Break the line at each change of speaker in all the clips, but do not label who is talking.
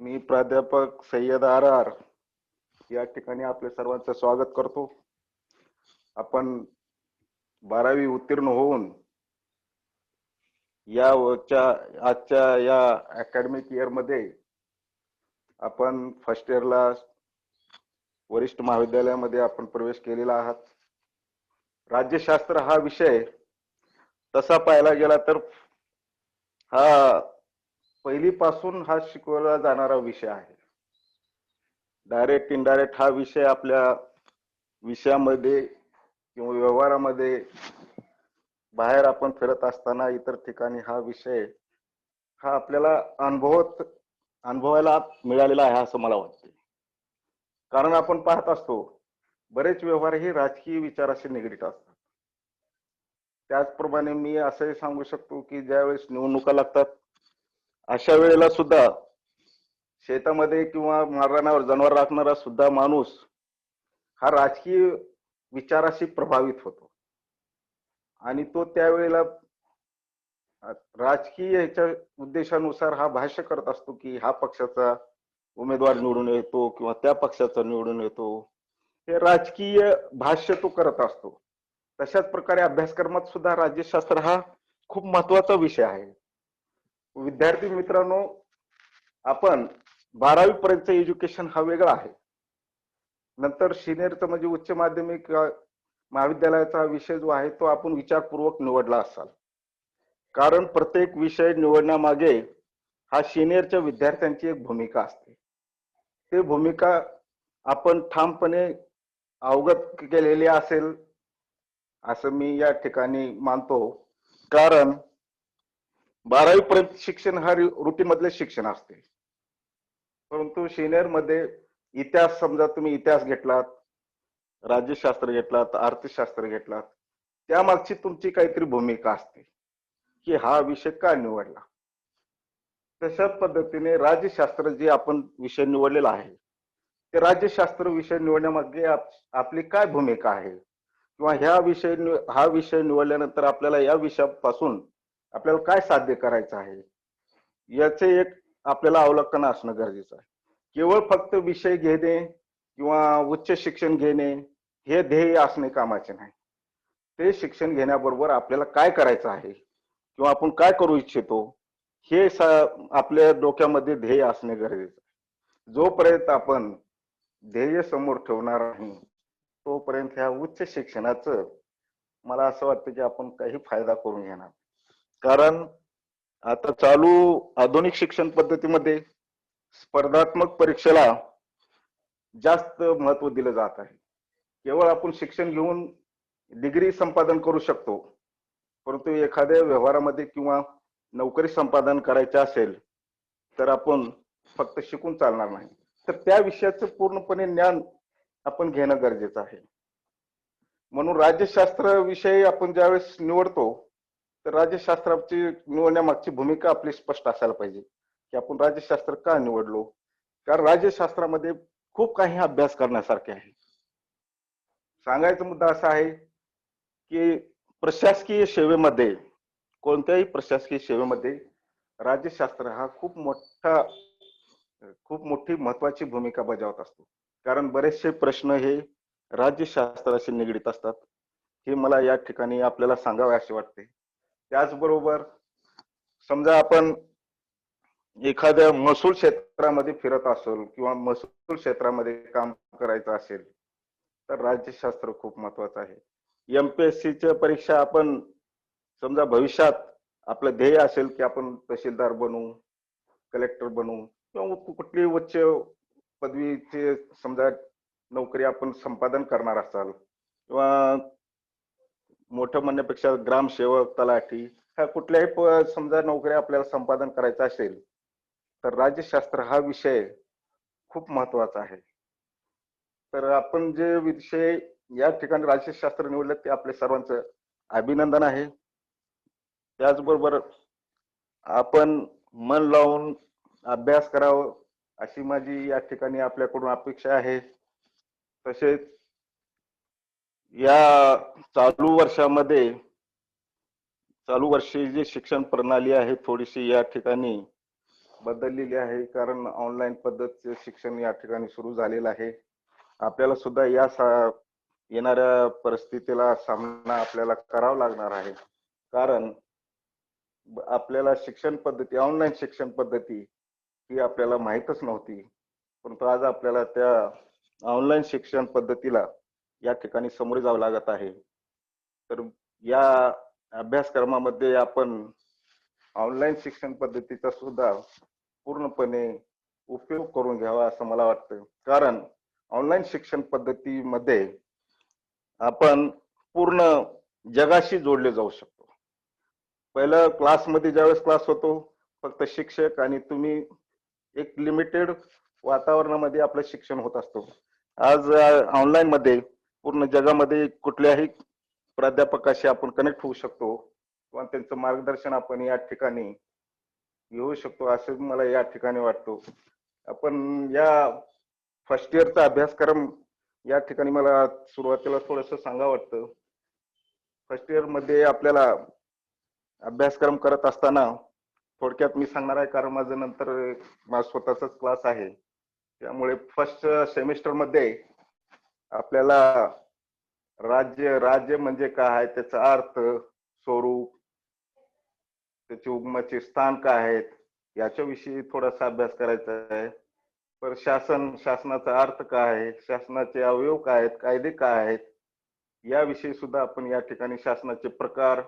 मी प्राध्यापक सय्यद आर या ठिकाणी आपले सर्वांचं स्वागत करतो. आपण 12वी उत्तीर्ण होऊन आजच्या या अकॅडमिक इयर मध्ये आपण फर्स्ट इयरला वरिष्ठ महाविद्यालयामध्ये आपण प्रवेश केलेला आहात. राज्यशास्त्र हा विषय तसा पाहायला गेला तर हा पहिलीपासून हा शिकवला जाणारा विषय आहे. डायरेक्ट इनडायरेक्ट हा विषय आपल्या विषयामध्ये किंवा व्यवहारामध्ये बाहेर आपण फिरत असताना इतर ठिकाणी हा विषय हा आपल्याला अनुभवायला मिळालेला आहे असं मला वाटते. कारण आपण पाहत असतो बरेच व्यवहार हे राजकीय विचाराशी निगडीत असतात. त्याचप्रमाणे मी असंही सांगू शकतो की ज्यावेळेस निवडणुका लागतात अशा वेळेला सुद्धा शेतामध्ये किंवा मारणावर जनावर राखणारा सुद्धा माणूस हा राजकीय विचाराशी प्रभावित होतो आणि तो त्यावेळेला राजकीय याच्या उद्देशानुसार हा भाष्य करत असतो की हा पक्षाचा उमेदवार निवडून येतो किंवा त्या पक्षाचा निवडून येतो. हे राजकीय भाष्य तो करत असतो. तशाच प्रकारे अभ्यासक्रमात सुद्धा राज्यशास्त्र हा खूप महत्वाचा विषय आहे. विद्यार्थी मित्रांनो, आपण 12वी पर्यंतचं एज्युकेशन हा वेगळा आहे. नंतर सिनियरचं म्हणजे उच्च माध्यमिक महाविद्यालयाचा विषय जो आहे तो आपण विचारपूर्वक निवडला असाल. कारण प्रत्येक विषय निवडण्यामागे हा सिनियरच्या विद्यार्थ्यांची एक भूमिका असते. ते भूमिका आपण ठामपणे अवगत केलेली असेल असं मी या ठिकाणी मानतो. कारण 12वी पर्यंत शिक्षण हा रुटीन मधले शिक्षण असते. परंतु सिनियर मध्ये इतिहास, समजा तुम्ही इतिहास घेतलात, राज्यशास्त्र घेतलात, अर्थशास्त्र घेतलात, त्यामागची तुमची काहीतरी भूमिका असते की हा विषय का निवडला. तशाच पद्धतीने राज्यशास्त्र जे आपण विषय निवडलेला आहे ते राज्यशास्त्र विषय निवडण्यामागे आपली काय भूमिका आहे किंवा हा विषय निवडल्यानंतर आपल्याला या विषयापासून आपल्याला काय साध्य करायचं आहे याचे एक आपल्याला अवलोकन असणं गरजेचं आहे. केवळ फक्त विषय घेणे किंवा उच्च शिक्षण घेणे हे ध्येय असणे कामाचे नाही. ते शिक्षण घेण्याबरोबर आपल्याला काय करायचं आहे किंवा आपण काय करू इच्छितो हे आपल्या डोक्यामध्ये ध्येय असणे गरजेचं आहे. जोपर्यंत आपण ध्येय समोर ठेवणार नाही तोपर्यंत ह्या उच्च शिक्षणाचं मला असं वाटतं की आपण काही फायदा करून घेणार. कारण आता चालू आधुनिक शिक्षण पद्धतीमध्ये स्पर्धात्मक परीक्षेला जास्त महत्व दिलं जात आहे. केवळ आपण शिक्षण घेऊन डिग्री संपादन करू शकतो, परंतु एखाद्या व्यवहारामध्ये किंवा नोकरी संपादन करायची असेल तर आपण फक्त शिकून चालणार नाही, तर त्या विषयाचं पूर्णपणे ज्ञान आपण घेणं गरजेचं आहे. म्हणून राज्यशास्त्र विषय आपण ज्यावेळेस निवडतो तर राज्यशास्त्राची निवडण्यामागची भूमिका आपली स्पष्ट असायला पाहिजे की आपण राज्यशास्त्र का निवडलो. कारण राज्यशास्त्रामध्ये खूप काही अभ्यास करण्यासारखे आहे. सांगायचा मुद्दा असा आहे की प्रशासकीय सेवेमध्ये, कोणत्याही प्रशासकीय सेवेमध्ये राज्यशास्त्र हा खूप मोठी महत्वाची भूमिका बजावत असतो. कारण बरेचसे प्रश्न हे राज्यशास्त्राशी निगडीत असतात हे मला या ठिकाणी आपल्याला सांगावे असे वाटते. त्याचबरोबर समजा आपण एखाद्या महसूल क्षेत्रामध्ये फिरत असेल किंवा महसूल क्षेत्रामध्ये काम करायचं असेल तर राज्यशास्त्र खूप महत्वाचं आहे. एमपीएससीच्या परीक्षा आपण समजा भविष्यात आपलं ध्येय असेल की आपण तहसीलदार बनू, कलेक्टर बनू किंवा कुठली उच्च पदवीचे समजा नोकरी आपण संपादन करणार असाल किंवा मोठं म्हणण्यापेक्षा ग्रामसेवक, तलाठी ह्या कुठल्याही समजा नोकरी आपल्याला संपादन करायचं असेल तर राज्यशास्त्र हा विषय खूप महत्वाचा आहे. तर आपण जे विषय या ठिकाणी राज्यशास्त्र निवडले ते आपले सर्वांचं अभिनंदन आहे. त्याचबरोबर आपण मन लावून अभ्यास करावं अशी माझी या ठिकाणी आपल्याकडून अपेक्षा आहे. तसेच या चालू वर्षी जी शिक्षण प्रणाली आहे थोडीशी या ठिकाणी बदललेली आहे, कारण ऑनलाईन पद्धतीचे शिक्षण या ठिकाणी सुरू झालेलं आहे. आपल्याला सुद्धा येणाऱ्या परिस्थितीला सामना आपल्याला करावा लागणार आहे. कारण आपल्याला शिक्षण पद्धती, ऑनलाईन शिक्षण पद्धती ही आपल्याला माहीतच नव्हती. परंतु आज आपल्याला त्या ऑनलाईन शिक्षण पद्धतीला या ठिकाणी सामोरे जावं लागत आहे. तर या अभ्यासक्रमामध्ये आपण ऑनलाईन शिक्षण पद्धतीचा सुद्धा पूर्णपणे उपयोग करून घ्यावा असं मला वाटतं. कारण ऑनलाईन शिक्षण पद्धतीमध्ये आपण पूर्ण जगाशी जोडले जाऊ शकतो. पहिलं क्लासमध्ये ज्यावेळेस क्लास होतो, फक्त शिक्षक आणि तुम्ही एक लिमिटेड वातावरणामध्ये आपलं शिक्षण होत असतो. आज ऑनलाईन मध्ये पूर्ण जगामध्ये कुठल्याही प्राध्यापकाशी आपण कनेक्ट होऊ शकतो किंवा त्यांचं मार्गदर्शन आपण या ठिकाणी घेऊ शकतो, असं मला या ठिकाणी वाटतो. आपण या फर्स्ट इयरचा अभ्यासक्रम या ठिकाणी मला सुरुवातीला थोडंसं सांगा वाटतं. फर्स्ट इयर मध्ये आपल्याला अभ्यासक्रम करत असताना थोडक्यात मी सांगणार आहे, कारण माझं नंतर माझा स्वतःचाच क्लास आहे. त्यामुळे फर्स्ट सेमिस्टर मध्ये आपल्याला राज्य म्हणजे काय, त्याचा अर्थ, स्वरूप, त्याचे उगमाचे स्थान काय आहेत, याच्याविषयी थोडासा अभ्यास करायचा आहे. पर शासनाचा अर्थ काय आहे, शासनाचे अवयव काय आहेत, कायदे काय आहेत, याविषयी सुद्धा आपण या ठिकाणी शासनाचे प्रकार,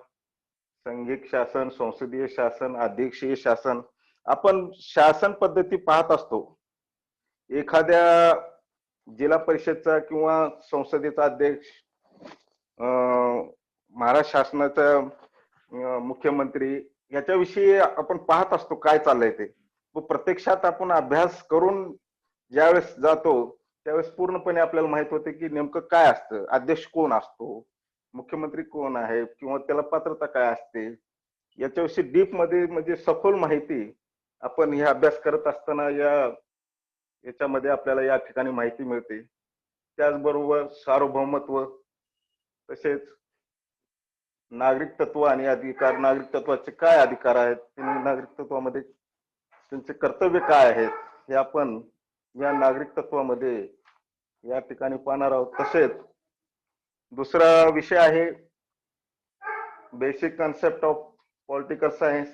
सांघिक शासन, संसदीय शासन, अध्यक्षीय शासन, आपण शासन पद्धती पाहत असतो. एखाद्या जिल्हा परिषदचा किंवा संसदेचा अध्यक्ष, महाराष्ट्र शासनाचा मुख्यमंत्री, याच्याविषयी आपण पाहत असतो काय चाललंय ते. प्रत्यक्षात आपण अभ्यास करून ज्यावेळेस जातो त्यावेळेस पूर्णपणे आपल्याला माहित होते की नेमकं काय असतं, अध्यक्ष कोण असतो, मुख्यमंत्री कोण आहे, किंवा त्याला पात्रता काय असते, याच्याविषयी डीप मध्ये म्हणजे सखोल माहिती आपण हे अभ्यास करत असताना याच्यामध्ये आपल्याला या ठिकाणी माहिती मिळते. त्याचबरोबर सार्वभौमत्व, तसेच नागरिक तत्व आणि अधिकार, नागरिक तत्वाचे काय अधिकार आहेत, नागरिक तत्वामध्ये त्यांचे कर्तव्य काय आहेत, हे आपण या नागरिक तत्वामध्ये या ठिकाणी पाहणार आहोत. तसेच दुसरा विषय आहे basic concept of political science.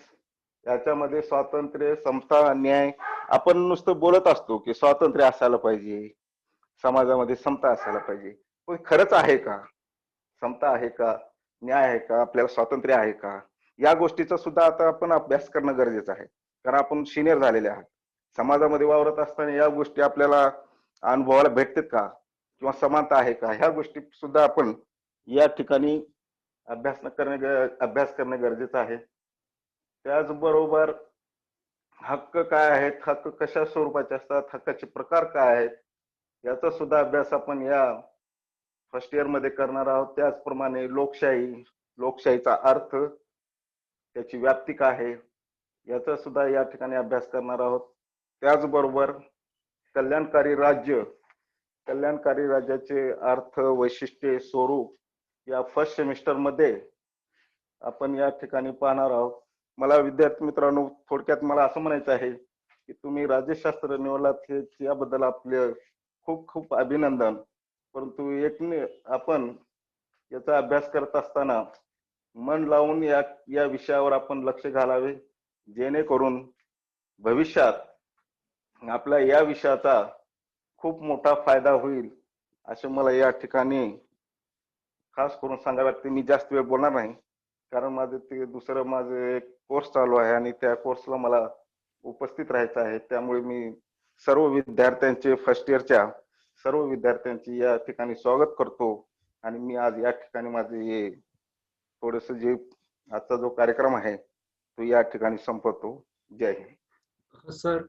याच्यामध्ये स्वातंत्र्य, समता, न्याय, आपण नुसतं बोलत असतो की स्वातंत्र्य असायला पाहिजे, समाजामध्ये समता असायला पाहिजे, पण खरंच आहे का? समता आहे का, न्याय आहे का, आपल्याला स्वातंत्र्य आहे का, या गोष्टीचा सुद्धा आता आपण अभ्यास करणं गरजेचं आहे. कारण आपण सिनियर झालेले आहात. समाजामध्ये वावरत असताना या गोष्टी आपल्याला अनुभवायला भेटतात का, किंवा समानता आहे का, ह्या गोष्टी सुद्धा आपण या ठिकाणी अभ्यास करणे गरजेचं आहे. त्याचबरोबर हक्क काय आहेत, हक्क कशा स्वरूपाचे असतात, हक्काचे प्रकार काय आहेत, याचा सुद्धा अभ्यास आपण या फर्स्ट इयर मध्ये करणार आहोत. त्याचप्रमाणे लोकशाहीचा अर्थ, त्याची व्याप्ती काय आहे, याचा सुद्धा या ठिकाणी अभ्यास करणार आहोत. त्याचबरोबर कल्याणकारी राज्याचे अर्थ, वैशिष्ट्ये, स्वरूप या फर्स्ट सेमिस्टर मध्ये आपण या ठिकाणी पाहणार आहोत. मला विद्यार्थी मित्रांनो, थोडक्यात मला असं म्हणायचं आहे की तुम्ही राज्यशास्त्र निवडलात याबद्दल आपले खूप खूप अभिनंदन. परंतु आपण याचा अभ्यास करत असताना मन लावून या विषयावर आपण लक्ष घालावे, जेणेकरून भविष्यात आपल्या या विषयाचा खूप मोठा फायदा होईल असे मला या ठिकाणी खास करून सांगायला लागते. मी जास्त वेळ बोलणार नाही, कारण माझं एक कोर्स चालू आहे आणि त्या कोर्सला मला उपस्थित राहायचं आहे. त्यामुळे मी फर्स्ट इयरच्या सर्व विद्यार्थ्यांची या ठिकाणी स्वागत करतो. आणि मी आज या ठिकाणी माझे आजचा जो कार्यक्रम आहे तो या ठिकाणी संपवतो. जय हिंद.
सर,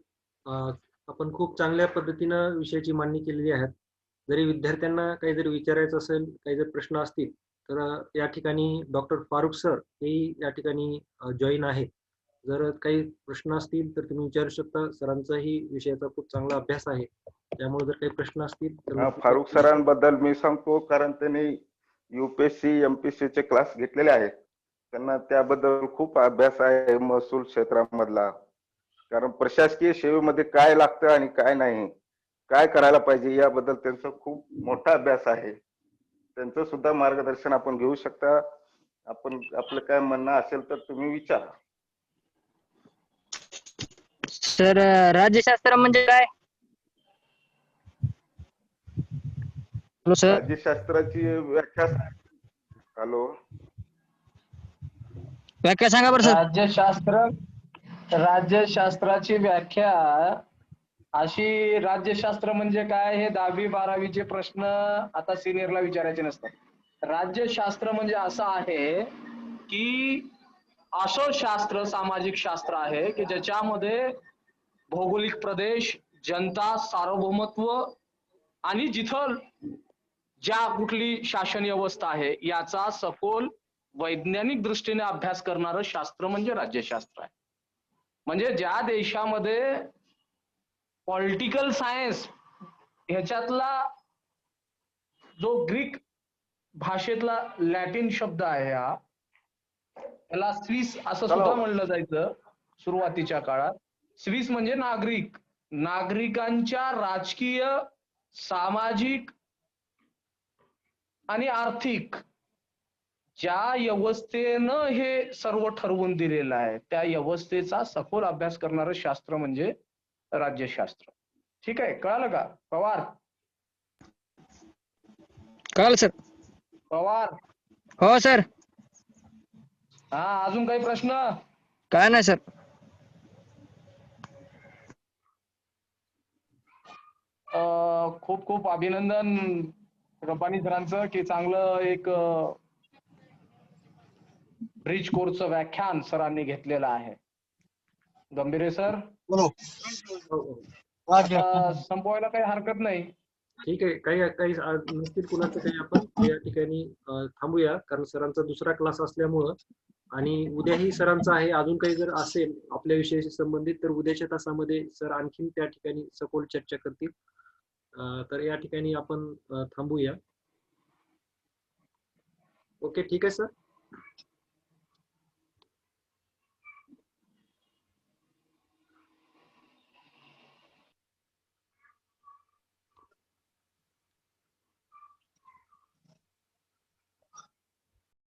आपण खूप चांगल्या पद्धतीनं विषयाची मांडणी केलेली आहे. जरी विद्यार्थ्यांना काही जरी विचारायचं असेल, काही जर प्रश्न असतील, तर या ठिकाणी डॉक्टर फारुख सर हे या ठिकाणी जॉईन आहे. जर काही प्रश्न असतील तर तुम्ही विचारू शकता. सरांचाही विषयाचा खूप चांगला अभ्यास आहे, त्यामुळे जर काही प्रश्न असतील तर
फारुख सरांबद्दल मी सांगतो, कारण त्यांनी UPSC MPSC चे क्लास घेतलेले आहेत. त्यांना त्याबद्दल खूप अभ्यास आहे महसूल क्षेत्रामधला. कारण प्रशासकीय सेवेमध्ये काय लागतं आणि काय नाही, काय करायला पाहिजे याबद्दल त्यांचा खूप मोठा अभ्यास आहे. त्यांचं सुद्धा मार्गदर्शन आपण घेऊ शकता. आपण आपलं काय म्हणणं असेल तर तुम्ही विचारा.
सर राज्यशास्त्र म्हणजे काय? Hello sir.
राज्यशास्त्राची व्याख्या. हॅलो.
व्याख्या सांगा बरं सर.
राज्यशास्त्राची व्याख्या अशी, राज्यशास्त्र म्हणजे काय हे 10वी 12वीचे प्रश्न आता सिनियरला विचारायचे नसतात. राज्यशास्त्र म्हणजे असं आहे की असं शास्त्र, सामाजिक शास्त्र आहे की ज्याच्यामध्ये भौगोलिक प्रदेश, जनता, सार्वभौमत्व आणि जिथं ज्या कुठली शासन व्यवस्था आहे याचा सखोल वैज्ञानिक दृष्टीने अभ्यास करणारं शास्त्र म्हणजे राज्यशास्त्र आहे. म्हणजे ज्या देशामध्ये पॉलिटिकल सायन्स ह्याच्यातला जो ग्रीक भाषेतला लॅटिन शब्द आहे हा, त्याला स्विस असं सुद्धा म्हणलं जायचं सुरुवातीच्या काळात. स्विस म्हणजे नागरिक, नागरिकांच्या राजकीय, सामाजिक आणि आर्थिक ज्या व्यवस्थेनं हे सर्व ठरवून दिलेलं आहे त्या व्यवस्थेचा सखोल अभ्यास करणारं शास्त्र म्हणजे राज्यशास्त्र. ठीक आहे, कळालं का पवार?
कळालं सर.
पवार.
हो सर.
हा, अजून काही प्रश्न?
काय नाही सर.
खूप खूप अभिनंदन रब्बानी सरांचं की चांगलं एक ब्रिज कोर्सचं व्याख्यान सरांनी घेतलेलं आहे. गंभीरे सर, आता संपवायला काही हरकत नाही.
ठीक आहे. काही नसतील कुणाचं काही, आपण या ठिकाणी थांबूया, कारण सरांचा दुसरा क्लास असल्यामुळं आणि उद्याही सरांचा आहे. अजून काही जर असेल आपल्या विषयाशी संबंधित तर उद्याच्या तासामध्ये सर आणखीन त्या ठिकाणी सखोल चर्चा करतील. तर या ठिकाणी आपण थांबूया. ओके, ठीक आहे सर.